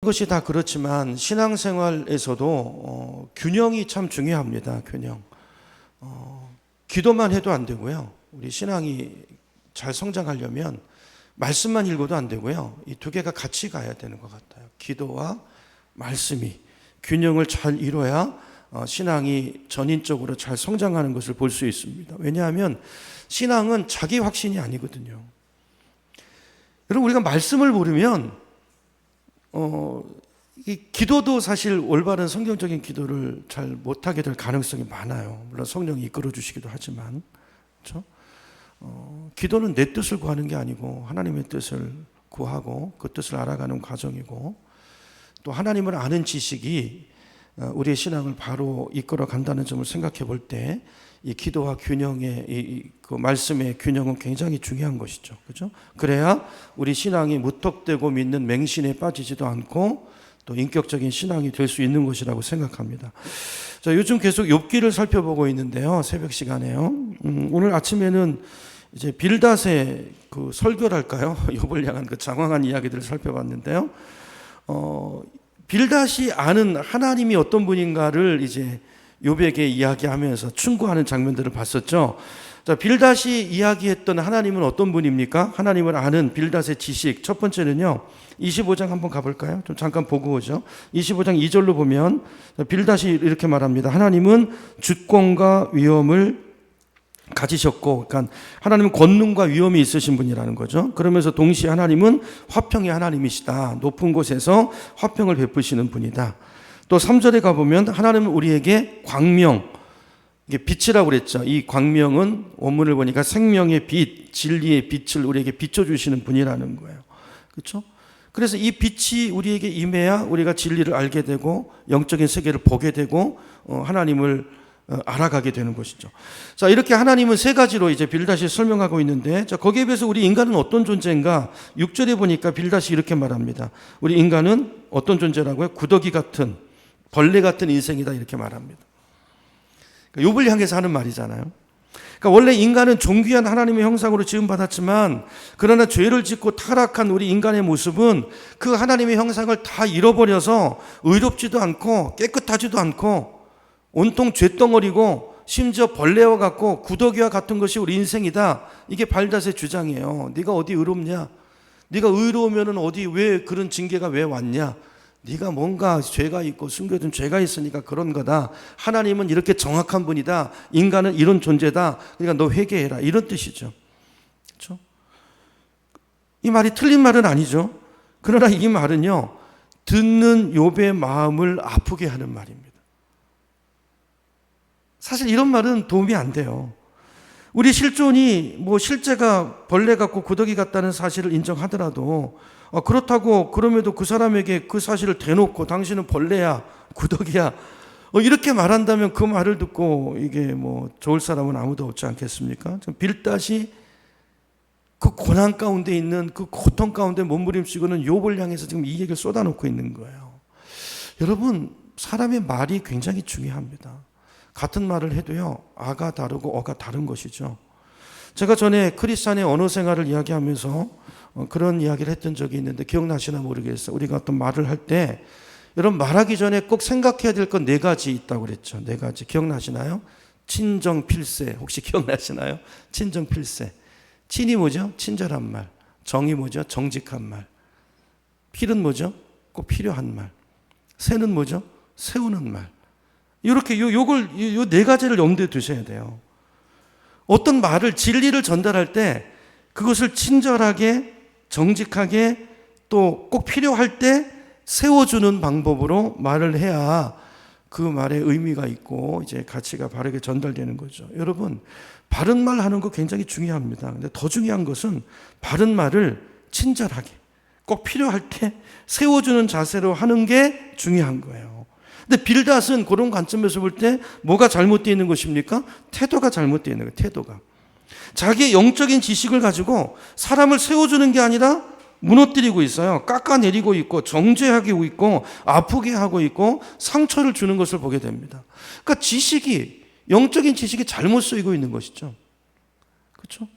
그것이 다 그렇지만 신앙생활에서도 균형이 참 중요합니다. 균형. 기도만 해도 안 되고요. 우리 신앙이 잘 성장하려면 말씀만 읽어도 안 되고요. 이 두 개가 같이 가야 되는 것 같아요. 기도와 말씀이 균형을 잘 이뤄야 신앙이 전인적으로 잘 성장하는 것을 볼 수 있습니다. 왜냐하면 신앙은 자기 확신이 아니거든요. 여러분, 우리가 말씀을 모르면 이 기도도 사실 올바른 성경적인 기도를 잘 못하게 될 가능성이 많아요. 물론 성령이 이끌어 주시기도 하지만, 그렇죠? 기도는 내 뜻을 구하는 게 아니고 하나님의 뜻을 구하고 그 뜻을 알아가는 과정이고, 또 하나님을 아는 지식이 우리의 신앙을 바로 이끌어 간다는 점을 생각해 볼 때 이 기도와 균형의 그 말씀의 균형은 굉장히 중요한 것이죠. 그렇죠? 그래야 우리 신앙이 무턱대고 믿는 맹신에 빠지지도 않고 또 인격적인 신앙이 될 수 있는 것이라고 생각합니다. 자, 요즘 계속 욥기를 살펴보고 있는데요. 새벽 시간에요. 오늘 아침에는 이제 빌닷의 그 설교랄까요? 욥을 향한 그 장황한 이야기들을 살펴봤는데요. 빌닷이 아는 하나님이 어떤 분인가를 이제 욥에게 이야기하면서 충고하는 장면들을 봤었죠. 자, 빌닷이 이야기했던 하나님은 어떤 분입니까? 하나님을 아는 빌닷의 지식. 첫 번째는요, 25장 한번 가볼까요? 좀 잠깐 보고 오죠. 25장 2절로 보면 빌닷이 이렇게 말합니다. 하나님은 주권과 위엄을 가지셨고, 그러니까 하나님은 권능과 위엄이 있으신 분이라는 거죠. 그러면서 동시에 하나님은 화평의 하나님이시다. 높은 곳에서 화평을 베푸시는 분이다. 또 3절에 가보면 하나님은 우리에게 광명, 이게 빛이라고 그랬죠. 이 광명은 원문을 보니까 생명의 빛, 진리의 빛을 우리에게 비춰주시는 분이라는 거예요. 그렇죠? 그래서 이 빛이 우리에게 임해야 우리가 진리를 알게 되고 영적인 세계를 보게 되고 하나님을 알아가게 되는 것이죠. 자, 이렇게 하나님은 세 가지로 이제 빌닷이 설명하고 있는데, 자, 거기에 비해서 우리 인간은 어떤 존재인가? 6절에 보니까 빌닷이 이렇게 말합니다. 우리 인간은 어떤 존재라고요? 구더기 같은, 벌레 같은 인생이다, 이렇게 말합니다. 욥을 향해서 하는 말이잖아요. 그러니까 원래 인간은 존귀한 하나님의 형상으로 지음받았지만, 그러나 죄를 짓고 타락한 우리 인간의 모습은 그 하나님의 형상을 다 잃어버려서 의롭지도 않고 깨끗하지도 않고 온통 죄덩어리고 심지어 벌레와 같고 구더기와 같은 것이 우리 인생이다. 이게 빌닷의 주장이에요. 네가 어디 의롭냐? 네가 의로우면 어디 왜 그런 징계가 왜 왔냐? 네가 뭔가 죄가 있고 숨겨둔 죄가 있으니까 그런 거다. 하나님은 이렇게 정확한 분이다. 인간은 이런 존재다. 그러니까 너 회개해라. 이런 뜻이죠. 그렇죠? 이 말이 틀린 말은 아니죠. 그러나 이 말은요, 듣는 욥의 마음을 아프게 하는 말입니다. 사실 이런 말은 도움이 안 돼요. 우리 실존이 뭐 실제가 벌레 같고 구더기 같다는 사실을 인정하더라도 그렇다고 그럼에도 그 사람에게 그 사실을 대놓고 당신은 벌레야, 구더기야 이렇게 말한다면 그 말을 듣고 이게 뭐 좋을 사람은 아무도 없지 않겠습니까? 빌닷이 그 고난 가운데 있는 그 고통 가운데 몸부림치고는 욥을 향해서 지금 이 얘기를 쏟아놓고 있는 거예요. 여러분, 사람의 말이 굉장히 중요합니다. 같은 말을 해도요, 아가 다르고 어가 다른 것이죠. 제가 전에 크리스찬의 언어 생활을 이야기하면서 그런 이야기를 했던 적이 있는데 기억나시나 모르겠어요. 우리가 어떤 말을 할 때 여러분, 말하기 전에 꼭 생각해야 될 건 네 가지 있다고 그랬죠. 네 가지 기억나시나요? 친정필세, 혹시 기억나시나요? 친정필세. 친이 뭐죠? 친절한 말. 정이 뭐죠? 정직한 말. 필은 뭐죠? 꼭 필요한 말. 세는 뭐죠? 세우는 말. 이렇게 요 네 가지를 염두에 두셔야 돼요. 어떤 말을, 진리를 전달할 때 그것을 친절하게, 정직하게, 또 꼭 필요할 때 세워주는 방법으로 말을 해야 그 말에 의미가 있고 이제 가치가 바르게 전달되는 거죠. 여러분, 바른 말 하는 거 굉장히 중요합니다. 근데 더 중요한 것은 바른 말을 친절하게, 꼭 필요할 때 세워주는 자세로 하는 게 중요한 거예요. 근데 빌닷은 그런 관점에서 볼 때 뭐가 잘못되어 있는 것입니까? 태도가 잘못되어 있는 거예요. 태도가. 자기의 영적인 지식을 가지고 사람을 세워주는 게 아니라 무너뜨리고 있어요. 깎아내리고 있고 정죄하고 있고 아프게 하고 있고 상처를 주는 것을 보게 됩니다. 그러니까 지식이, 영적인 지식이 잘못 쓰이고 있는 것이죠. 그렇죠?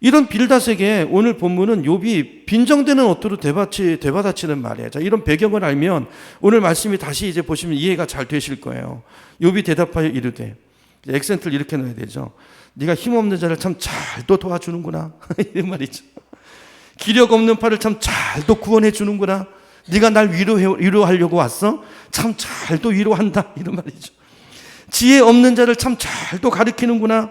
이런 빌닷에게 오늘 본문은 욥이 빈정되는 어투로 되받아치는 말이에요. 자, 이런 배경을 알면 오늘 말씀이 다시 이제 보시면 이해가 잘 되실 거예요. 욥이 대답하여 이르되, 액센트를 이렇게 넣어야 되죠. 네가 힘없는 자를 참 잘도 도와주는구나. 이런 말이죠. 기력 없는 팔을 참 잘도 구원해 주는구나. 네가 날 위로하려고 왔어? 참 잘도 위로한다. 이런 말이죠. 지혜 없는 자를 참 잘도 가르치는구나.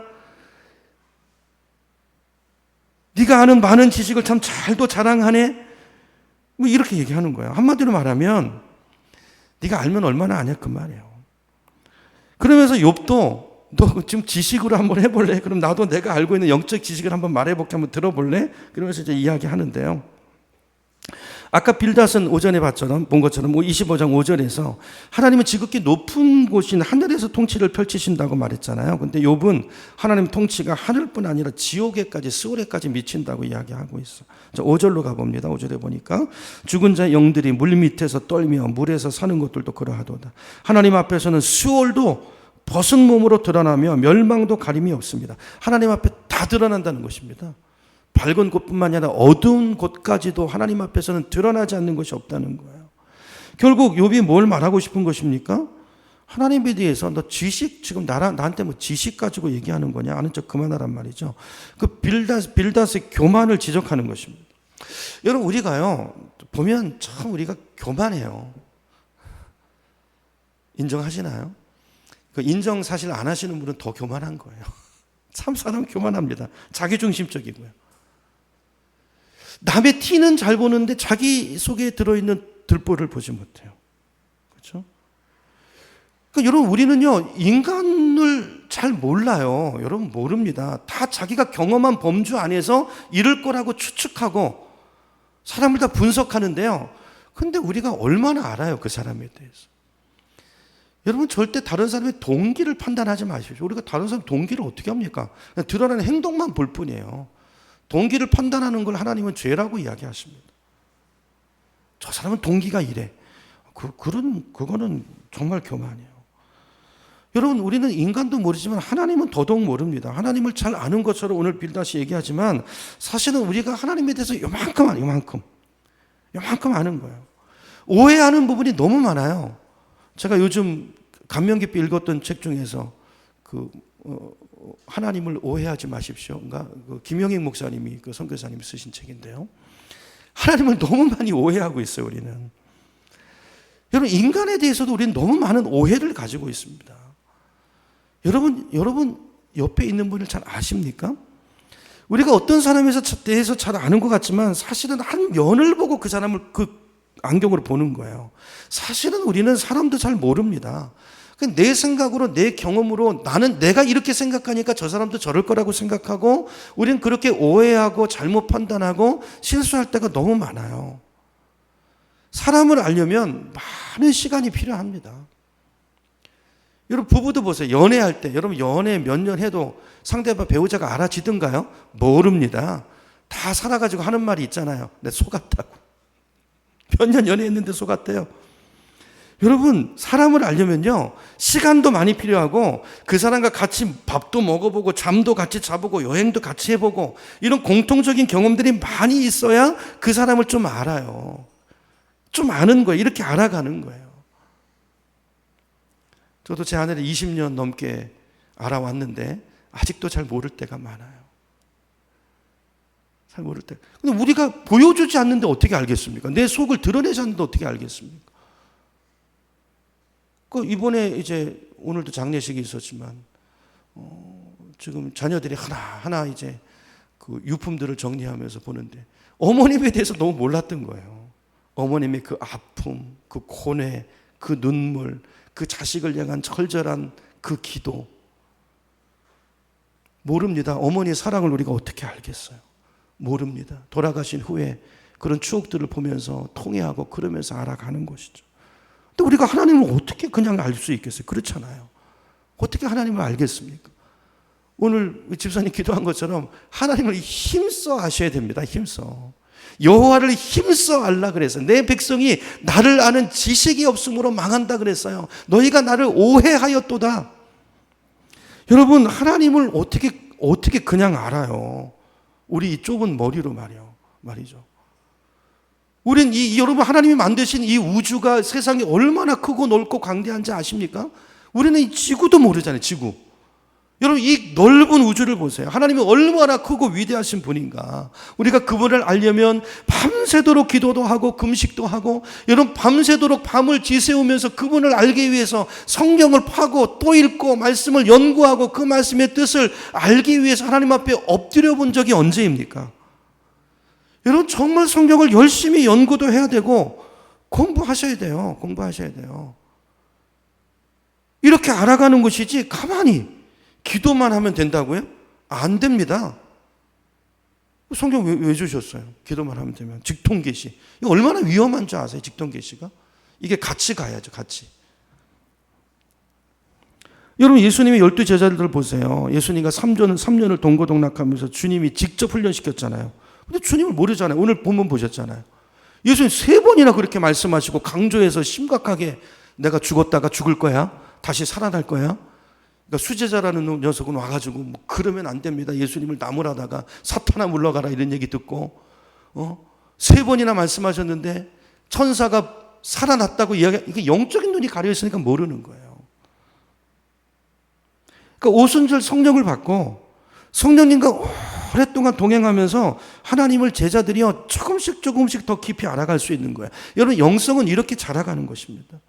네가 아는 많은 지식을 참 잘도 자랑하네. 뭐 이렇게 얘기하는 거예요. 한마디로 말하면 네가 알면 얼마나 아냐 그 말이에요. 그러면서 욥도 너 지금 지식으로 한번 해볼래? 그럼 나도 내가 알고 있는 영적 지식을 한번 말해볼게, 한번 들어볼래? 그러면서 이제 이야기하는데요. 아까 빌닷은 오전에 본 것처럼 25장 5절에서 하나님은 지극히 높은 곳인 하늘에서 통치를 펼치신다고 말했잖아요. 근데 욥은 하나님 통치가 하늘뿐 아니라 지옥에까지, 스올에까지 미친다고 이야기하고 있어요. 5절로 가봅니다. 5절에 보니까 죽은 자의 영들이 물 밑에서 떨며 물에서 사는 것들도 그러하도다. 하나님 앞에서는 스올도 벗은 몸으로 드러나며 멸망도 가림이 없습니다. 하나님 앞에 다 드러난다는 것입니다. 밝은 곳뿐만 아니라 어두운 곳까지도 하나님 앞에서는 드러나지 않는 것이 없다는 거예요. 결국 욥이 뭘 말하고 싶은 것입니까? 하나님에 대해서 너 지식, 지금 나한테 뭐 지식 가지고 얘기하는 거냐? 아는 척 그만하란 말이죠. 그 빌닷의 교만을 지적하는 것입니다. 여러분, 우리가요, 보면 참 우리가 교만해요. 인정하시나요? 그 인정 사실 안 하시는 분은 더 교만한 거예요. 참 사람 교만합니다. 자기중심적이고요. 남의 티는 잘 보는데 자기 속에 들어있는 들보를 보지 못해요. 그렇죠? 그러니까 여러분, 우리는요, 인간을 잘 몰라요. 여러분, 모릅니다. 다 자기가 경험한 범주 안에서 이럴 거라고 추측하고 사람을 다 분석하는데요. 근데 우리가 얼마나 알아요, 그 사람에 대해서. 여러분, 절대 다른 사람의 동기를 판단하지 마십시오. 우리가 다른 사람 동기를 어떻게 합니까? 그냥 드러나는 행동만 볼 뿐이에요. 동기를 판단하는 걸 하나님은 죄라고 이야기하십니다. 저 사람은 동기가 이래. 그거는 정말 교만이에요. 여러분, 우리는 인간도 모르지만 하나님은 더더욱 모릅니다. 하나님을 잘 아는 것처럼 오늘 빌닷이 얘기하지만 사실은 우리가 하나님에 대해서 요만큼 아는 거예요. 오해하는 부분이 너무 많아요. 제가 요즘 감명 깊게 읽었던 책 중에서 하나님을 오해하지 마십시오. 그러니까 김영익 목사님이 선교사님이 쓰신 책인데요. 하나님을 너무 많이 오해하고 있어요, 우리는. 여러분, 인간에 대해서도 우리는 너무 많은 오해를 가지고 있습니다. 여러분 옆에 있는 분을 잘 아십니까? 우리가 어떤 사람에 대해서 잘 아는 것 같지만 사실은 한 면을 보고 그 사람을 그 안경으로 보는 거예요. 사실은 우리는 사람도 잘 모릅니다. 내 생각으로, 내 경험으로 나는 내가 이렇게 생각하니까 저 사람도 저럴 거라고 생각하고 우리는 그렇게 오해하고 잘못 판단하고 실수할 때가 너무 많아요. 사람을 알려면 많은 시간이 필요합니다. 여러분, 부부도 보세요. 연애할 때, 여러분 연애 몇 년 해도 상대방 배우자가 알아지던가요? 모릅니다. 다 살아가지고 하는 말이 있잖아요. 내 속았다고. 몇 년 연애했는데 속았대요. 여러분, 사람을 알려면요, 시간도 많이 필요하고 그 사람과 같이 밥도 먹어보고 잠도 같이 자보고 여행도 같이 해보고 이런 공통적인 경험들이 많이 있어야 그 사람을 좀 알아요. 좀 아는 거예요. 이렇게 알아가는 거예요. 저도 제 아내를 20년 넘게 알아왔는데 아직도 잘 모를 때가 많아요. 잘 모를 때. 근데 우리가 보여주지 않는데 어떻게 알겠습니까? 내 속을 드러내지 않는데 어떻게 알겠습니까? 이번에 이제 오늘도 장례식이 있었지만 지금 자녀들이 하나하나 이제 그 유품들을 정리하면서 보는데 어머님에 대해서 너무 몰랐던 거예요. 어머님의 그 아픔, 그 고뇌, 그 눈물, 그 자식을 향한 철저한 그 기도. 모릅니다. 어머니의 사랑을 우리가 어떻게 알겠어요? 모릅니다. 돌아가신 후에 그런 추억들을 보면서 통회하고 그러면서 알아가는 것이죠. 근데 우리가 하나님을 어떻게 그냥 알 수 있겠어요? 그렇잖아요. 어떻게 하나님을 알겠습니까? 오늘 집사님 기도한 것처럼 하나님을 힘써 아셔야 됩니다. 힘써. 여호와를 힘써 알라 그랬어요. 내 백성이 나를 아는 지식이 없으므로 망한다 그랬어요. 너희가 나를 오해하였도다. 여러분, 하나님을 어떻게 그냥 알아요? 우리 이 좁은 머리로 말이죠. 우린 여러분 하나님이 만드신 이 우주가 세상이 얼마나 크고 넓고 광대한지 아십니까? 우리는 이 지구도 모르잖아요. 지구. 여러분 이 넓은 우주를 보세요. 하나님이 얼마나 크고 위대하신 분인가. 우리가 그분을 알려면 밤새도록 기도도 하고 금식도 하고 여러분 밤새도록 밤을 지새우면서 그분을 알기 위해서 성경을 파고 또 읽고 말씀을 연구하고 그 말씀의 뜻을 알기 위해서 하나님 앞에 엎드려 본 적이 언제입니까? 여러분 정말 성경을 열심히 연구도 해야 되고 공부하셔야 돼요. 공부하셔야 돼요. 이렇게 알아가는 것이지 가만히 기도만 하면 된다고요? 안 됩니다. 성경 왜 주셨어요? 기도만 하면 되면. 직통계시. 이거 얼마나 위험한 줄 아세요? 직통계시가? 이게 같이 가야죠. 같이. 여러분 예수님이 12 제자들을 보세요. 예수님과 3년을 동고동락하면서 주님이 직접 훈련시켰잖아요. 근데 주님을 모르잖아요. 오늘 본문 보셨잖아요. 예수님 3번이나 그렇게 말씀하시고 강조해서 심각하게 내가 죽었다가 죽을 거야. 다시 살아날 거야. 그러니까 수제자라는 녀석은 와가지고 뭐 그러면 안 됩니다. 예수님을 나무라다가 사탄아 물러가라 이런 얘기 듣고 3번이나 말씀하셨는데 천사가 살아났다고 이게 영적인 눈이 가려 있으니까 모르는 거예요. 그러니까 오순절 성령을 받고 성령님과 오랫동안 동행하면서 하나님을 제자들이요 조금씩 더 깊이 알아갈 수 있는 거예요. 여러분 영성은 이렇게 자라가는 것입니다.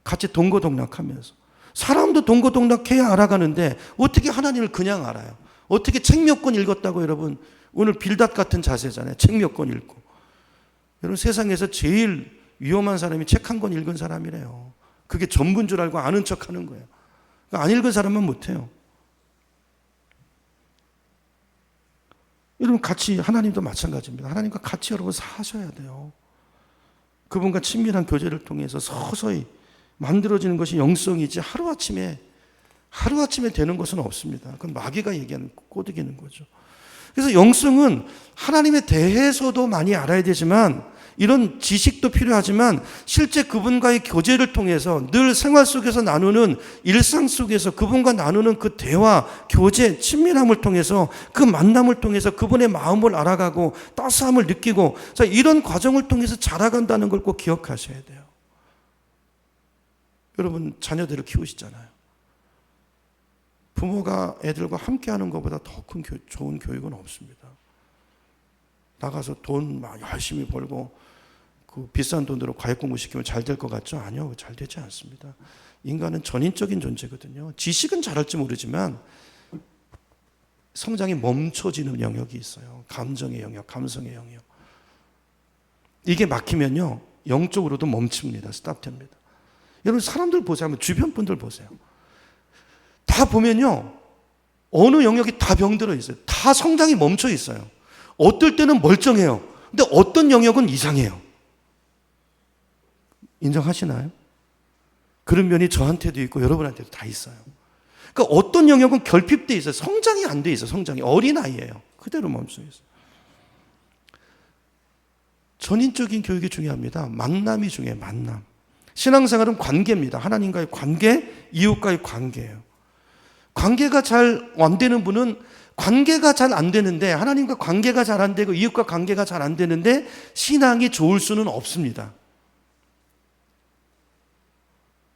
같이 동고동락하면서. 사람도 동고동락해야 알아가는데 어떻게 하나님을 그냥 알아요? 어떻게 책 몇 권 읽었다고 여러분 오늘 빌닷 같은 자세잖아요. 책 몇 권 읽고. 여러분 세상에서 제일 위험한 사람이 책 한 권 읽은 사람이래요. 그게 전부인 줄 알고 아는 척하는 거예요. 그러니까 안 읽은 사람은 못해요. 여러분 같이 하나님도 마찬가지입니다. 하나님과 같이 여러분 사셔야 돼요. 그분과 친밀한 교제를 통해서 서서히 만들어지는 것이 영성이지 하루아침에 되는 것은 없습니다. 그건 마귀가 얘기하는 꼬드기는 거죠. 그래서 영성은 하나님에 대해서도 많이 알아야 되지만 이런 지식도 필요하지만 실제 그분과의 교제를 통해서 늘 생활 속에서 나누는 일상 속에서 그분과 나누는 그 대화, 교제, 친밀함을 통해서 그 만남을 통해서 그분의 마음을 알아가고 따스함을 느끼고 자, 이런 과정을 통해서 자라간다는 걸 꼭 기억하셔야 돼요. 여러분 자녀들을 키우시잖아요. 부모가 애들과 함께하는 것보다 더 큰 좋은 교육은 없습니다. 나가서 돈 열심히 벌고 그 비싼 돈으로 과외 공부 시키면 잘 될 것 같죠? 아니요. 잘 되지 않습니다. 인간은 전인적인 존재거든요. 지식은 잘할지 모르지만 성장이 멈춰지는 영역이 있어요. 감정의 영역, 감성의 영역. 이게 막히면요. 영적으로도 멈춥니다. 스탑됩니다. 여러분 사람들 보세요. 주변 분들 보세요. 다 보면요. 어느 영역이 다 병들어 있어요. 다 성장이 멈춰 있어요. 어떨 때는 멀쩡해요. 근데 어떤 영역은 이상해요. 인정하시나요? 그런 면이 저한테도 있고 여러분한테도 다 있어요. 그러니까 어떤 영역은 결핍돼 있어요. 성장이 안 돼 있어요. 성장이. 어린아이예요. 그대로 멈춰 있어요. 전인적인 교육이 중요합니다. 만남이 중요해요. 만남. 신앙생활은 관계입니다. 하나님과의 관계, 이웃과의 관계예요. 관계가 잘 안 되는 분은 관계가 잘 안 되는데 하나님과 관계가 잘 안 되고 이웃과 관계가 잘 안 되는데 신앙이 좋을 수는 없습니다.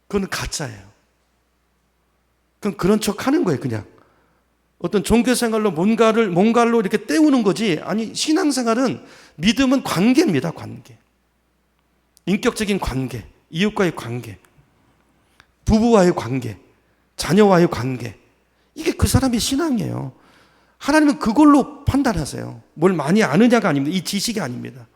그건 가짜예요. 그건 그런 척 하는 거예요, 그냥. 어떤 종교생활로 뭔가로 이렇게 때우는 거지. 아니, 신앙생활은 믿음은 관계입니다, 관계. 인격적인 관계, 이웃과의 관계, 부부와의 관계, 자녀와의 관계. 이게 그 사람의 신앙이에요. 하나님은 그걸로 판단하세요. 뭘 많이 아느냐가 아닙니다. 이 지식이 아닙니다.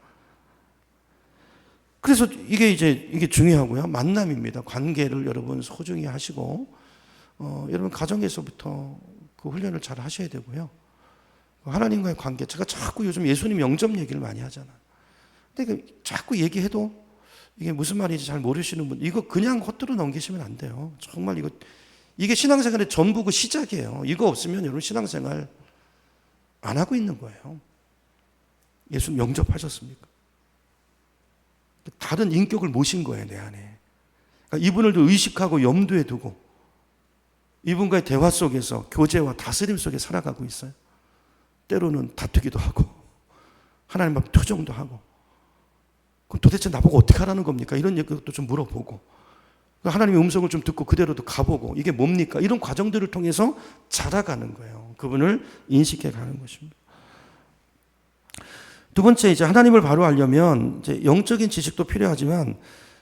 그래서 이게 중요하고요. 만남입니다. 관계를 여러분 소중히 하시고, 여러분 가정에서부터 그 훈련을 잘 하셔야 되고요. 하나님과의 관계. 제가 자꾸 요즘 예수님 영접 얘기를 많이 하잖아요. 근데 자꾸 얘기해도 이게 무슨 말인지 잘 모르시는 분, 이거 그냥 헛들어 넘기시면 안 돼요. 정말 이게 신앙생활의 전부고 시작이에요. 이거 없으면 여러분 신앙생활 안 하고 있는 거예요. 예수님 영접하셨습니까? 다른 인격을 모신 거예요, 내 안에. 그러니까 이분을 의식하고 염두에 두고 이분과의 대화 속에서 교제와 다스림 속에 살아가고 있어요. 때로는 다투기도 하고 하나님 앞에 투정도 하고, 그럼 도대체 나보고 어떻게 하라는 겁니까? 이런 얘기도 좀 물어보고, 하나님의 음성을 좀 듣고 그대로도 가보고, 이게 뭡니까? 이런 과정들을 통해서 자라가는 거예요. 그분을 인식해 가는 것입니다. 두 번째, 이제 하나님을 바로 알려면 이제 영적인 지식도 필요하지만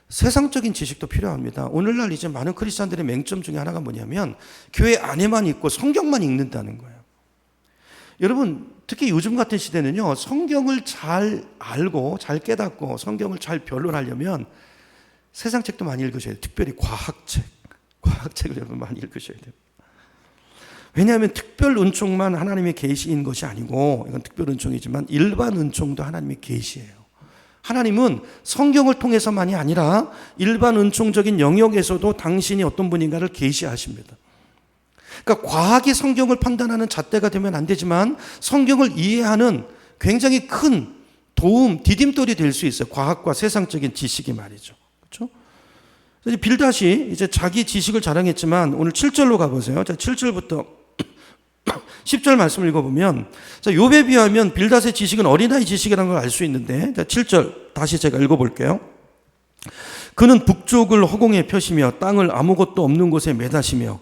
세상적인 지식도 필요합니다. 오늘날 이제 많은 크리스찬들의 맹점 중에 하나가 뭐냐면 교회 안에만 있고 성경만 읽는다는 거예요. 여러분, 특히 요즘 같은 시대는요, 성경을 잘 알고 잘 깨닫고 성경을 잘 변론하려면 세상 책도 많이 읽으셔야 돼요. 특별히 과학책을 여러분 많이 읽으셔야 돼요. 왜냐하면 특별 은총만 하나님의 계시인 것이 아니고, 이건 특별 은총이지만 일반 은총도 하나님의 계시예요. 하나님은 성경을 통해서만이 아니라 일반 은총적인 영역에서도 당신이 어떤 분인가를 계시하십니다. 그러니까 과학이 성경을 판단하는 잣대가 되면 안 되지만 성경을 이해하는 굉장히 큰 도움, 디딤돌이 될 수 있어요. 과학과 세상적인 지식이 말이죠. 그렇죠? 빌닷이 이제 자기 지식을 자랑했지만 오늘 7절로 가보세요. 자, 7절부터 10절 말씀을 읽어보면, 자, 욥에 비하면 빌닷의 지식은 어린아이 지식이라는 걸 알 수 있는데, 자, 7절 다시 제가 읽어볼게요. 그는 북쪽을 허공에 펴시며 땅을 아무것도 없는 곳에 매다시며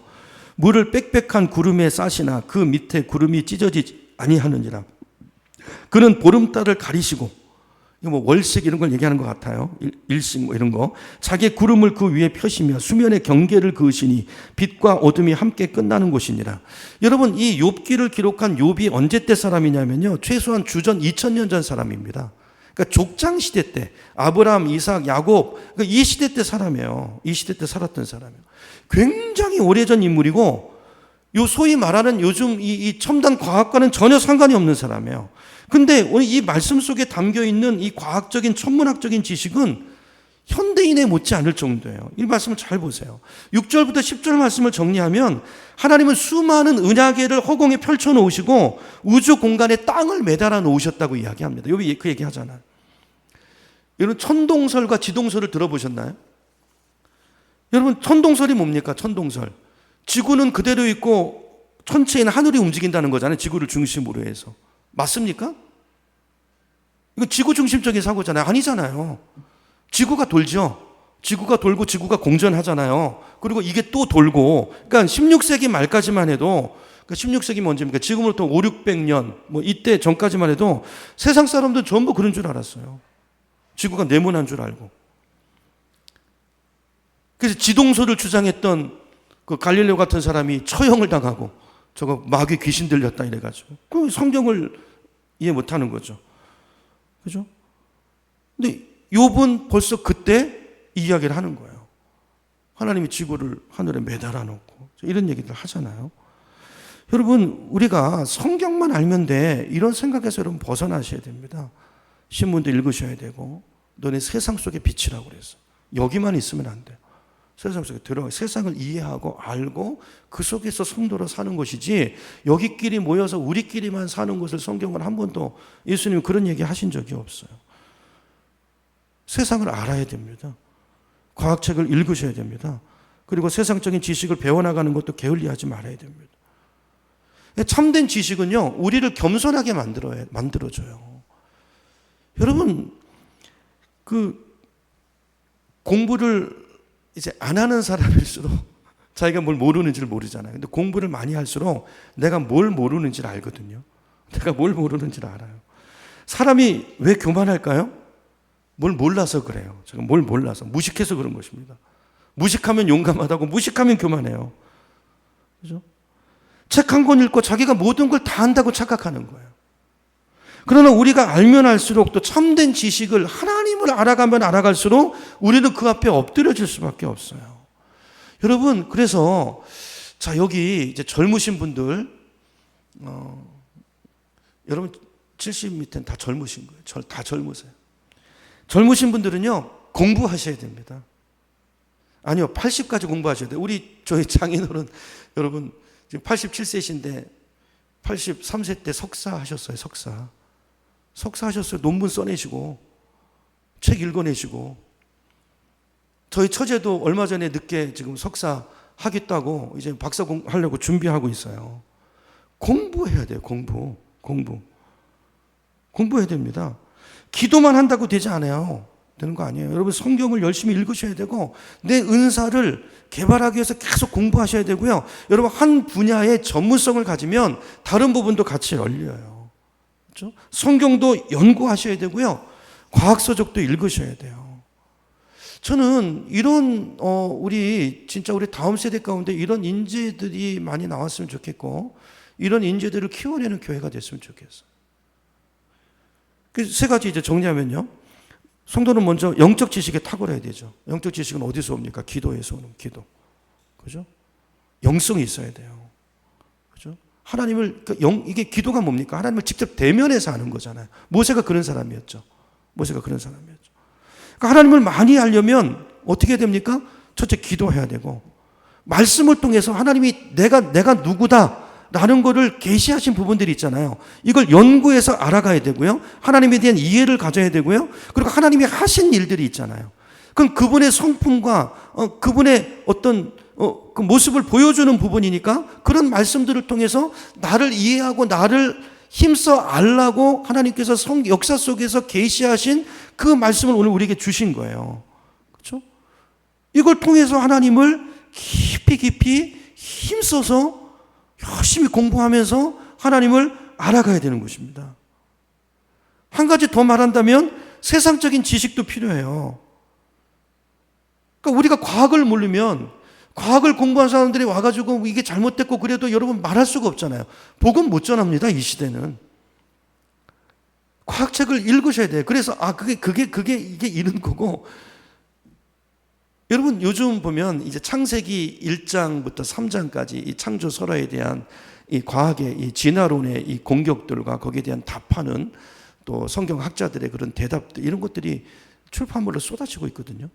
물을 빽빽한 구름에 싸시나 그 밑에 구름이 찢어지지 아니하느니라. 그는 보름달을 가리시고, 뭐 월식 이런 걸 얘기하는 것 같아요. 일식 뭐 이런 거. 자기 구름을 그 위에 펴시며 수면의 경계를 그으시니 빛과 어둠이 함께 끝나는 곳이니라. 여러분, 이 욥기를 기록한 욥이 언제 때 사람이냐면요, 최소한 주전 2000년 전 사람입니다. 그러니까 족장 시대 때 아브라함, 이삭, 야곱, 그러니까 이 시대 때 사람이에요. 이 시대 때 살았던 사람이에요. 굉장히 오래전 인물이고, 요 소위 말하는 요즘 이 첨단 과학과는 전혀 상관이 없는 사람이에요. 근데 오늘 이 말씀 속에 담겨 있는 이 과학적인 천문학적인 지식은 현대인에 못지 않을 정도예요. 이 말씀을 잘 보세요. 6절부터 10절 말씀을 정리하면 하나님은 수많은 은하계를 허공에 펼쳐 놓으시고 우주 공간에 땅을 매달아 놓으셨다고 이야기합니다. 여기 그 얘기 하잖아요. 여러분, 천동설과 지동설을 들어보셨나요? 여러분, 천동설이 뭡니까? 천동설. 지구는 그대로 있고 천체인 하늘이 움직인다는 거잖아요. 지구를 중심으로 해서. 맞습니까? 이거 지구 중심적인 사고잖아요. 아니잖아요. 지구가 돌죠. 지구가 돌고 지구가 공전하잖아요. 그리고 이게 또 돌고, 그러니까 16세기 말까지만 해도, 그러니까 16세기면 언제입니까? 지금으로부터 5, 600년, 뭐 이때 전까지만 해도 세상 사람들 전부 그런 줄 알았어요. 지구가 네모난 줄 알고. 그래서 지동설을 주장했던 그 갈릴레오 같은 사람이 처형을 당하고, 저거 마귀 귀신 들렸다 이래가지고 그 성경을 이해 못하는 거죠. 그죠? 근데 욥은 벌써 그때 이야기를 하는 거예요. 하나님이 지구를 하늘에 매달아 놓고 이런 얘기들 하잖아요. 여러분, 우리가 성경만 알면 돼, 이런 생각에서 여러분 벗어나셔야 됩니다. 신문도 읽으셔야 되고, 너네 세상 속의 빛이라고 그랬어. 여기만 있으면 안 돼요. 세상 속에 들어가 세상을 이해하고 알고 그 속에서 성도로 사는 것이지, 여기끼리 모여서 우리끼리만 사는 것을 성경은 한 번도 예수님은 그런 얘기 하신 적이 없어요. 세상을 알아야 됩니다. 과학책을 읽으셔야 됩니다. 그리고 세상적인 지식을 배워나가는 것도 게을리하지 말아야 됩니다. 참된 지식은요, 우리를 겸손하게 만들어줘요. 여러분, 그 공부를 이제 안 하는 사람일수록 자기가 뭘 모르는지를 모르잖아요. 근데 공부를 많이 할수록 내가 뭘 모르는지를 알거든요. 내가 뭘 모르는지를 알아요. 사람이 왜 교만할까요? 뭘 몰라서 그래요. 제가 뭘 몰라서, 무식해서 그런 것입니다. 무식하면 용감하다고, 무식하면 교만해요. 그죠? 책 한 권 읽고 자기가 모든 걸 다 안다고 착각하는 거예요. 그러나 우리가 알면 알수록, 또 참된 지식을, 하나님을 알아가면 알아갈수록 우리는 그 앞에 엎드려질 수밖에 없어요. 여러분, 그래서 자, 여기 이제 젊으신 분들, 여러분 70 밑에는 다 젊으신 거예요. 다 젊으세요. 젊으신 분들은요, 공부하셔야 됩니다. 아니요, 80까지 공부하셔야 돼요. 저희 장인어른 여러분 지금 87세신데 83세 때 석사 하셨어요. 석사 하셨어요. 논문 써내시고 책 읽어내시고. 저희 처제도 얼마 전에 늦게 지금 석사 하겠다고 이제 박사 하려고 준비하고 있어요. 공부해야 돼요. 공부해야 됩니다. 기도만 한다고 되지 않아요. 되는 거 아니에요. 여러분 성경을 열심히 읽으셔야 되고 내 은사를 개발하기 위해서 계속 공부하셔야 되고요. 여러분 한 분야의 전문성을 가지면 다른 부분도 같이 열려요. 그렇죠? 성경도 연구하셔야 되고요. 과학서적도 읽으셔야 돼요. 저는 이런 우리 다음 세대 가운데 이런 인재들이 많이 나왔으면 좋겠고 이런 인재들을 키워내는 교회가 됐으면 좋겠어요. 그 세 가지 이제 정리하면요. 성도는 먼저 영적 지식에 탁월해야 되죠. 영적 지식은 어디서 옵니까? 기도에서 오는 기도. 그죠? 영성이 있어야 돼요. 그죠? 하나님을, 이게 기도가 뭡니까? 하나님을 직접 대면해서 하는 거잖아요. 모세가 그런 사람이었죠. 그러니까 하나님을 많이 알려면 어떻게 됩니까? 첫째 기도해야 되고, 말씀을 통해서 하나님이 내가 누구다 라는 거를 계시하신 부분들이 있잖아요. 이걸 연구해서 알아가야 되고요. 하나님에 대한 이해를 가져야 되고요. 그리고 하나님이 하신 일들이 있잖아요. 그럼 그분의 성품과 그분의 어떤 그 모습을 보여주는 부분이니까 그런 말씀들을 통해서 나를 이해하고 나를 힘써 알라고 하나님께서 역사 속에서 계시하신 그 말씀을 오늘 우리에게 주신 거예요. 그렇죠? 이걸 통해서 하나님을 깊이 힘써서 열심히 공부하면서 하나님을 알아가야 되는 것입니다. 한 가지 더 말한다면 세상적인 지식도 필요해요. 그러니까 우리가 과학을 모르면 과학을 공부한 사람들이 와가지고 이게 잘못됐고 그래도 여러분 말할 수가 없잖아요. 복음 못 전합니다. 이 시대는. 과학책을 읽으셔야 돼요. 그래서 이게 이런 거고. 여러분 요즘 보면 이제 창세기 1장부터 3장까지 이 창조 설화에 대한 이 과학의 이 진화론의 이 공격들과 거기에 대한 답하는 또 성경학자들의 그런 대답들 이런 것들이 출판물로 쏟아지고 있거든요.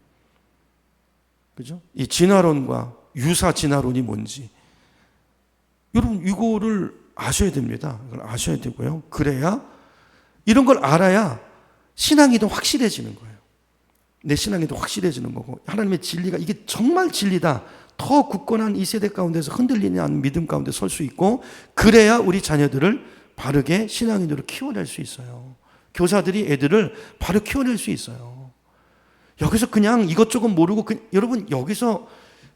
그죠? 이 진화론과 유사 진화론이 뭔지 여러분 이거를 아셔야 됩니다. 이걸 아셔야 되고요. 그래야 이런 걸 알아야 신앙이 더 확실해지는 거예요. 내 신앙이 더 확실해지는 거고 하나님의 진리가 이게 정말 진리다. 더 굳건한 이 세대 가운데서 흔들리지 않는 믿음 가운데 설 수 있고 그래야 우리 자녀들을 바르게 신앙인으로 키워낼 수 있어요. 교사들이 애들을 바로 키워낼 수 있어요. 여기서 그냥 이것저것 모르고 여러분 여기서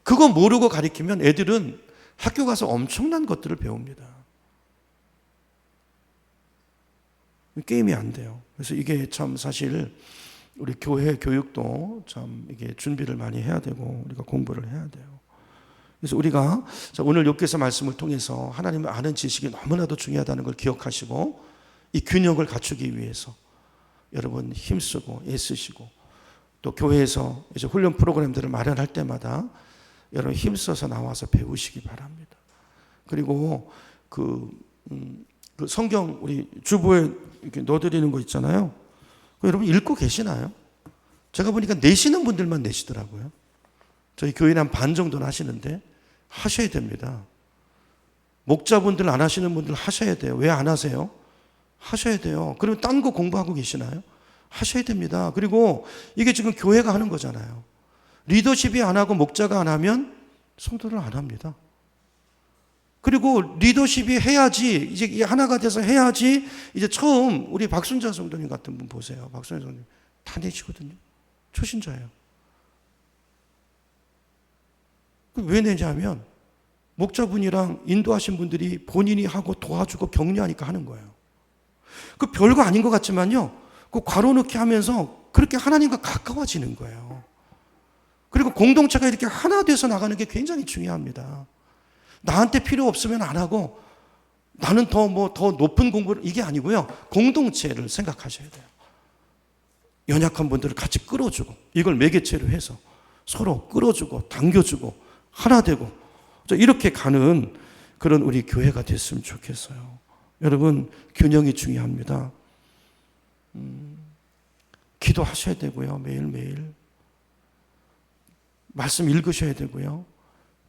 그거 모르고 가르치면 애들은 학교 가서 엄청난 것들을 배웁니다. 게임이 안 돼요. 그래서 이게 참 사실 우리 교회 교육도 참 이게 준비를 많이 해야 되고 우리가 공부를 해야 돼요. 그래서 우리가 오늘 욥기서 말씀을 통해서 하나님을 아는 지식이 너무나도 중요하다는 걸 기억하시고 이 균형을 갖추기 위해서 여러분 힘쓰고 애쓰시고 또 교회에서 이제 훈련 프로그램들을 마련할 때마다 여러분 힘써서 나와서 배우시기 바랍니다. 그리고 그 성경 우리 주보에 이렇게 넣어드리는 거 있잖아요. 여러분 읽고 계시나요? 제가 보니까 내시는 분들만 내시더라고요. 저희 교회는 한 반 정도는 하시는데 하셔야 됩니다. 목자분들 안 하시는 분들 하셔야 돼요. 왜 안 하세요? 하셔야 돼요. 그러면 딴 거 공부하고 계시나요? 하셔야 됩니다. 그리고 이게 지금 교회가 하는 거잖아요. 리더십이 안 하고 목자가 안 하면 성도를 안 합니다. 그리고 리더십이 해야지 이제 하나가 돼서 해야지 이제 처음 우리 박순자 성도님 같은 분 보세요. 박순자 성도님 다 내시거든요. 초신자예요. 왜 내냐면 목자분이랑 인도하신 분들이 본인이 하고 도와주고 격려하니까 하는 거예요. 그 별거 아닌 것 같지만요. 그 괄호넣기 하면서 그렇게 하나님과 가까워지는 거예요. 그리고 공동체가 이렇게 하나 돼서 나가는 게 굉장히 중요합니다. 나한테 필요 없으면 안 하고 나는 더 높은 공부를 이게 아니고요. 공동체를 생각하셔야 돼요. 연약한 분들을 같이 끌어주고 이걸 매개체로 해서 서로 끌어주고 당겨주고 하나 되고 이렇게 가는 그런 우리 교회가 됐으면 좋겠어요. 여러분 균형이 중요합니다. 기도하셔야 되고요. 매일매일 말씀 읽으셔야 되고요.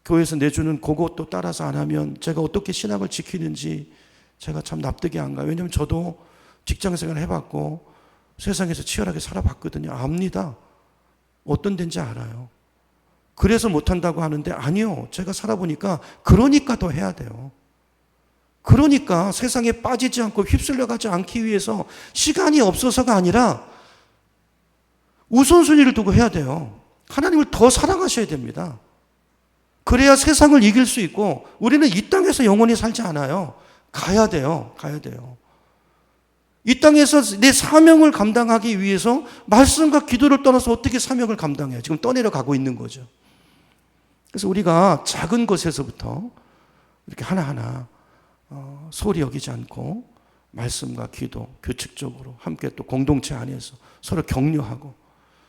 교회에서 내주는 그것도 따라서 안 하면 제가 어떻게 신앙을 지키는지 제가 참 납득이 안 가요. 왜냐하면 저도 직장생활 해봤고 세상에서 치열하게 살아봤거든요. 압니다. 어떤 데인지 알아요. 그래서 못한다고 하는데 아니요. 제가 살아보니까 그러니까 더 해야 돼요. 그러니까 세상에 빠지지 않고 휩쓸려가지 않기 위해서 시간이 없어서가 아니라 우선순위를 두고 해야 돼요. 하나님을 더 사랑하셔야 됩니다. 그래야 세상을 이길 수 있고 우리는 이 땅에서 영원히 살지 않아요. 가야 돼요. 가야 돼요. 이 땅에서 내 사명을 감당하기 위해서 말씀과 기도를 떠나서 어떻게 사명을 감당해요? 지금 떠내려가고 있는 거죠. 그래서 우리가 작은 것에서부터 이렇게 하나하나 소홀히 여기지 않고 말씀과 기도, 규칙적으로 함께 또 공동체 안에서 서로 격려하고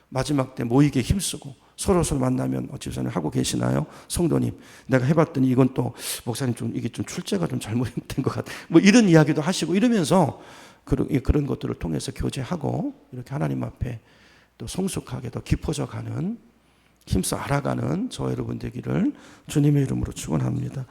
마지막 때 모이게 힘쓰고 서로 만나면 집사님 하고 계시나요? 성도님, 내가 해봤더니 이건 또 목사님 이게 좀 출제가 좀 잘못된 것 같아. 뭐 이런 이야기도 하시고 이러면서 그런 것들을 통해서 교제하고 이렇게 하나님 앞에 또 성숙하게 더 깊어져 가는 힘써 알아가는 저 여러분 되기를 주님의 이름으로 축원합니다.